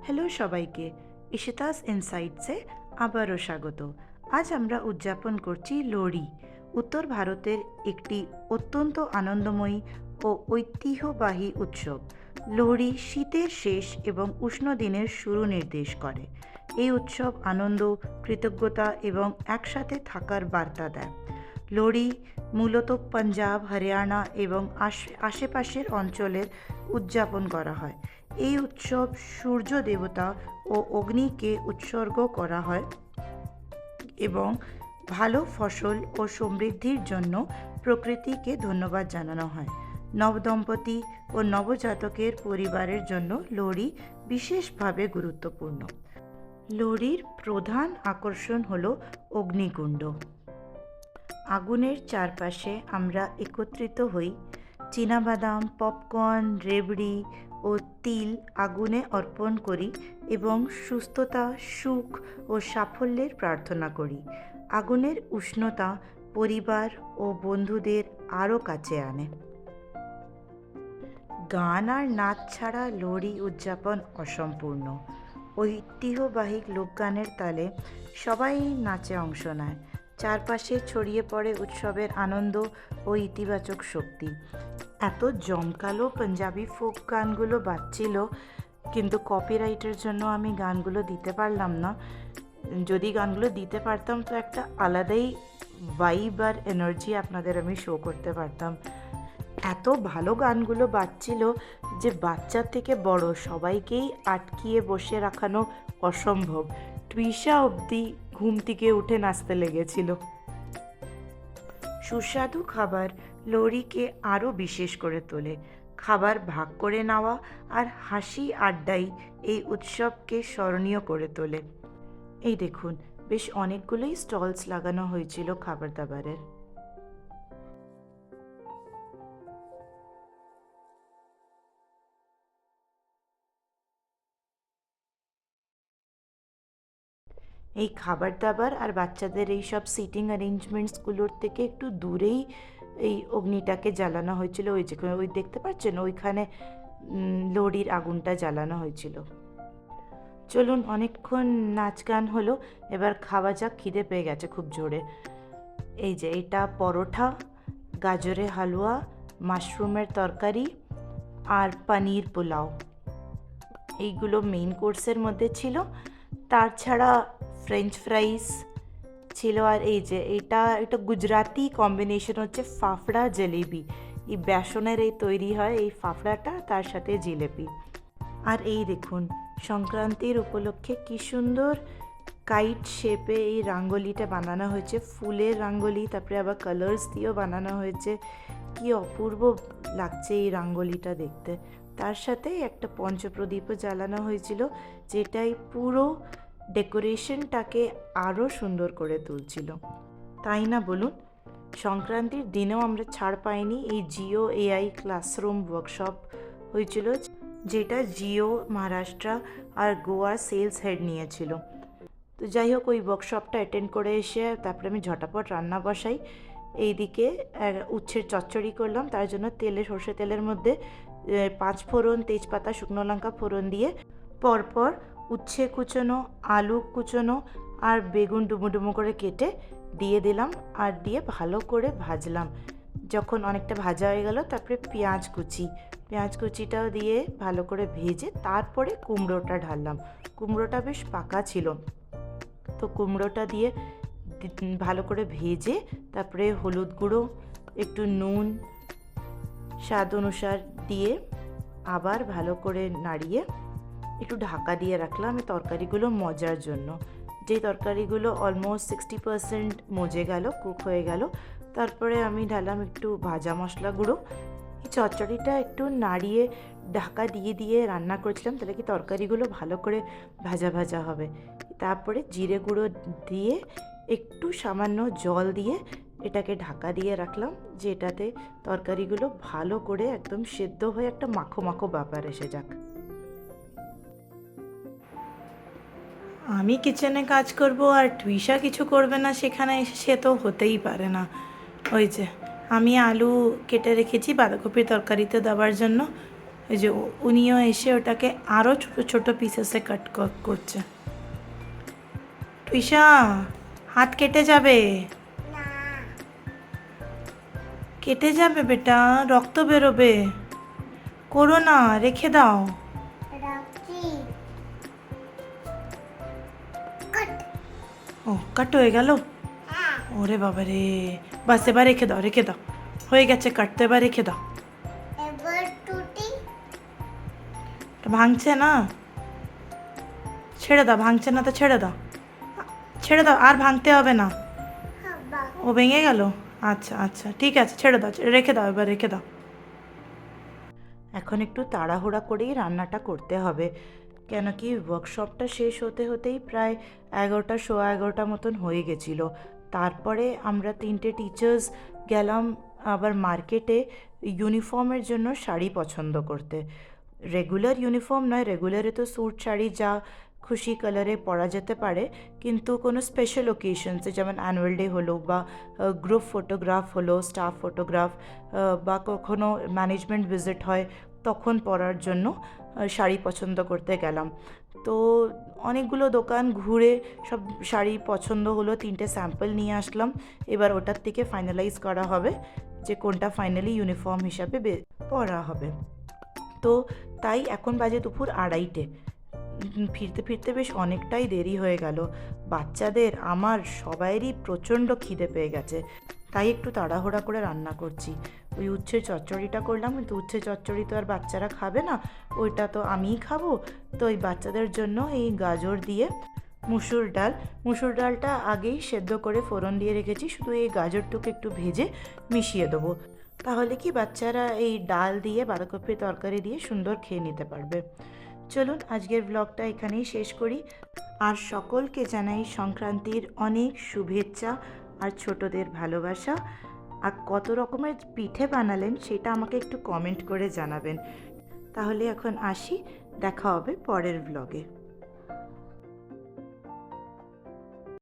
Hello সবাইকে, ইশিতাস ইনসাইটসে আবারও স্বাগত। আজ আমরা উদযাপন করছি লোহড়ি, উত্তর ভারতের একটি অত্যন্ত আনন্দময়ী ও ঐতিহ্যবাহী উৎসব। লোহড়ি শীতের শেষ এবং উষ্ণ দিনের শুরু নির্দেশ করে। এই উৎসব আনন্দ, কৃতজ্ঞতা এবং একসাথে থাকার বার্তা দেয়। লোহড়ি মূলত পাঞ্জাব, হরিয়ানা এবং আশেপাশের অঞ্চলের উদযাপন করা হয়। এই উৎসব সূর্য দেবতা ও অগ্নিকে উৎসর্গ করা হয় এবং ভালো ফসল ও সমৃদ্ধির জন্য প্রকৃতিকে ধন্যবাদ জানানো হয়। নবদম্পতি ও নবজাতকের পরিবারের জন্য লোহড়ি বিশেষভাবে গুরুত্বপূর্ণ। লোহড়ির প্রধান আকর্ষণ হল অগ্নিকুণ্ড। আগুনের চারপাশে আমরা একত্রিত হই, চীনাবাদাম, পপকর্ন, রেবড়ি ও তিল আগুনে অর্পণ করি এবং সুস্থতা, সুখ ও সাফল্যের প্রার্থনা করি। আগুনের উষ্ণতা পরিবার ও বন্ধুদের আরও কাছে আনে। গান আর নাচ ছাড়া লোহড়ি উদযাপন অসম্পূর্ণ। ঐতিহ্যবাহী লোকগানের তালে সবাই নাচে অংশ নেয়। চারপাশে ছড়িয়ে পড়ে উৎসবের আনন্দ ও ইতিবাচক শক্তি। এত জমকালো পাঞ্জাবি ফোক গানগুলো বাজছিল, কিন্তু কপিরাইটের জন্য আমি গানগুলো দিতে পারলাম না। যদি গানগুলো দিতে পারতাম তো একটা আলাদাই ভাইব আর এনার্জি আপনাদের আমি শো করতে পারতাম। এত ভালো গানগুলো বাজছিল যে বাচ্চা থেকে বড় সবাইকেই আটকিয়ে বসে রাখানো অসম্ভব। টুইশা অবধি ঘুম থেকে উঠে নাচতে লেগেছিল। সুস্বাদু খাবার লোহড়িকে আরও বিশেষ করে তোলে। খাবার ভাগ করে নেওয়া আর হাসি আড্ডাই এই উৎসবকে স্মরণীয় করে তোলে। এই দেখুন, বেশ অনেকগুলোই স্টলস লাগানো হয়েছিল খাবার দাবারের। এই খাবার দাবার আর বাচ্চাদের এই সব সিটিং অ্যারেঞ্জমেন্টসগুলোর থেকে একটু দূরেই এই অগ্নিটাকে জ্বালানো হয়েছিল। ওই যে ওই দেখতে পাচ্ছেন, ওইখানে লোহড়ির আগুনটা জ্বালানো হয়েছিল। চলুন, অনেকক্ষণ নাচ গান হলো, এবার খাওয়া যাক। খিদে পেয়ে গেছে খুব জোরে। এই যে এটা পরোটা, গাজরের হালুয়া, মাশরুমের তরকারি আর পনির পোলাও, এইগুলো মেইন কোর্সের মধ্যে ছিল। তাছাড়া ফ্রেঞ্চ ফ্রাইস ছিল। আর এই যে এটা গুজরাটি কম্বিনেশন হচ্ছে ফাফড়া জলেবি। এই বেসনের এই তৈরি হয় এই ফাফড়াটা, তার সাথে জিলেপি। আর এই দেখুন, সংক্রান্তির উপলক্ষে কি সুন্দর কাইট শেপে এই রাঙ্গোলিটা বানানো হয়েছে। ফুলের রাঙ্গোলি, তারপরে আবার কালার্স দিয়েও বানানো হয়েছে। কি অপূর্ব লাগছে এই রাঙ্গোলিটা দেখতে। তার সাথে একটা পঞ্চপ্রদীপও জ্বালানো হয়েছিল, যেটাই পুরো ডেকোরেশনটাকে আরও সুন্দর করে তুলছিল, তাই না বলুন? সংক্রান্তির দিনেও আমরা ছাড় পাইনি। এই জিও এআই ক্লাসরুম ওয়ার্কশপ হয়েছিল, যেটা জিও মহারাষ্ট্র আর গোয়ার সেলস হেড নিয়েছিল। তো যাই হোক, ওই ওয়ার্কশপটা অ্যাটেন্ড করে এসে তারপরে আমি ঝটাপট রান্না বসাই। এইদিকে উচ্ছের চচ্চড়ি করলাম। তার জন্য সর্ষে তেলের মধ্যে 5 ফোড়ন, তেজপাতা, শুকনো লঙ্কা ফোড়ন দিয়ে পরপর উচ্ছে কুচোনো, আলু কুচোনো আর বেগুন ডুমো ডুমো করে কেটে দিয়ে দিলাম, আর দিয়ে ভালো করে ভাজলাম। যখন অনেকটা ভাজা হয়ে গেল, তারপরে পেঁয়াজ কুচিটাও দিয়ে ভালো করে ভেজে তারপরে কুমড়োটা ঢাললাম। কুমড়োটা বেশ পাকা ছিল, তো কুমড়োটা দিয়ে ভালো করে ভেজে তারপরে হলুদ গুঁড়ো, একটু নুন, স্বাদ অনুসার দিয়ে আবার ভালো করে নাড়িয়ে একটু ঢাকা দিয়ে রাখলাম এই তরকারিগুলো মজার জন্য। যেই তরকারিগুলো অলমোস্ট 60% মজে গেল, কুক হয়ে গেল, তারপরে আমি ঢালাম একটু ভাজা মশলা গুঁড়ো। এই চচ্চড়িটা একটু নাড়িয়ে ঢাকা দিয়ে দিয়ে রান্না করেছিলাম, তাহলে কি তরকারিগুলো ভালো করে ভাজা ভাজা হবে। তারপরে জিরে গুঁড়ো দিয়ে একটু সামান্য জল দিয়ে এটাকে ঢাকা দিয়ে রাখলাম, যে এটাতে তরকারিগুলো ভালো করে একদম সেদ্ধ হয়ে একটা মাখো মাখো ব্যাপার এসে যাক। আমি কিচেনে কাজ করব আর টুইশা কিছু করবে না সেখানে এসে, সে তো হতেই পারে না। ওই যে আমি আলু কেটে রেখেছি বাঁধাকপির তরকারিতে দেওয়ার জন্য, এই যে উনিও এসে ওটাকে আরও ছোট ছোট পিসেসে কাট করছে। টুইশা, হাত কেটে যাবে, কেটে যাবে বেটা, রক্ত বেরোবে, করো না, রেখে দাও। ও কাট হয়ে গেল, ওরে বাবা রে, বাস এবার রেখে দাও, রেখে দাও, হয়ে গেছে কাটতে, এবার রেখে দাও। ভাঙছে না, ছেড়ে দাও, ভাঙছে না তো ছেড়ে দাও, ছেড়ে দাও, আর ভাঙতে হবে না। ও ভেঙে গেল, আচ্ছা আচ্ছা ঠিক আছে, ছেড়ে দাও, রেখে দাও, এবার রেখে দাও। এখন একটু তাড়াহুড়া করেই রান্নাটা করতে হবে, কেন কি ওয়ার্কশপটা শেষ হতে হতেই প্রায় 11টা, সোয়া 11টা মতন হয়ে গেছিলো। তারপরে আমরা 3টে টিচার্স গেলাম আবার মার্কেটে ইউনিফর্মের জন্য শাড়ি পছন্দ করতে। রেগুলার ইউনিফর্ম নয়, রেগুলারে তো স্যুট শাড়ি যা খুশি কালারে পরা যেতে পারে, কিন্তু কোনো স্পেশাল ওকেশনসে যেমন অ্যানুয়াল ডে হলো বা গ্রুপ ফটোগ্রাফ হলো, স্টাফ ফটোগ্রাফ, বা কখনো ম্যানেজমেন্ট ভিজিট হয়, তখন পরার জন্য শাড়ি পছন্দ করতে গেলাম। তো অনেকগুলো দোকান ঘুরে সব শাড়ি পছন্দ হলো, 3টে স্যাম্পল নিয়ে আসলাম। এবার ওটার থেকে ফাইনালাইজ করা হবে যে কোনটা ফাইনালি ইউনিফর্ম হিসাবে পরা হবে। তো তাই এখন বাজে দুপুর 2:30। ফিরতে ফিরতে বেশ অনেকটাই দেরি হয়ে গেল। বাচ্চাদের, আমার, সবাইয়েরই প্রচণ্ড খিদে পেয়ে গেছে, তাই একটু তাড়াহুড়া করে রান্না করছি। ওই উচ্ছের চচ্চড়িটা করলাম, কিন্তু উচ্ছে চচ্চড়ি তো আর বাচ্চারা খাবে না, ওইটা তো আমিই খাবো। তো ওই বাচ্চাদের জন্য এই গাজর দিয়ে মুসুর ডালটা আগেই সেদ্ধ করে ফোড়ন দিয়ে রেখেছি, শুধু এই গাজরটুকু একটু ভেজে মিশিয়ে দেবো, তাহলে কি বাচ্চারা এই ডাল দিয়ে, বাঁধাকপির তরকারি দিয়ে সুন্দর খেয়ে নিতে পারবে। চলুন আজকের ব্লগটা এখানেই শেষ করি, আর সকলকে জানাই সংক্রান্তির অনেক শুভেচ্ছা আর ছোটদের ভালোবাসা। আর কত রকমের পিঠে বানালেন সেটা আমাকে একটু কমেন্ট করে জানাবেন। তাহলে এখন আসি, দেখা হবে পরের ব্লগে।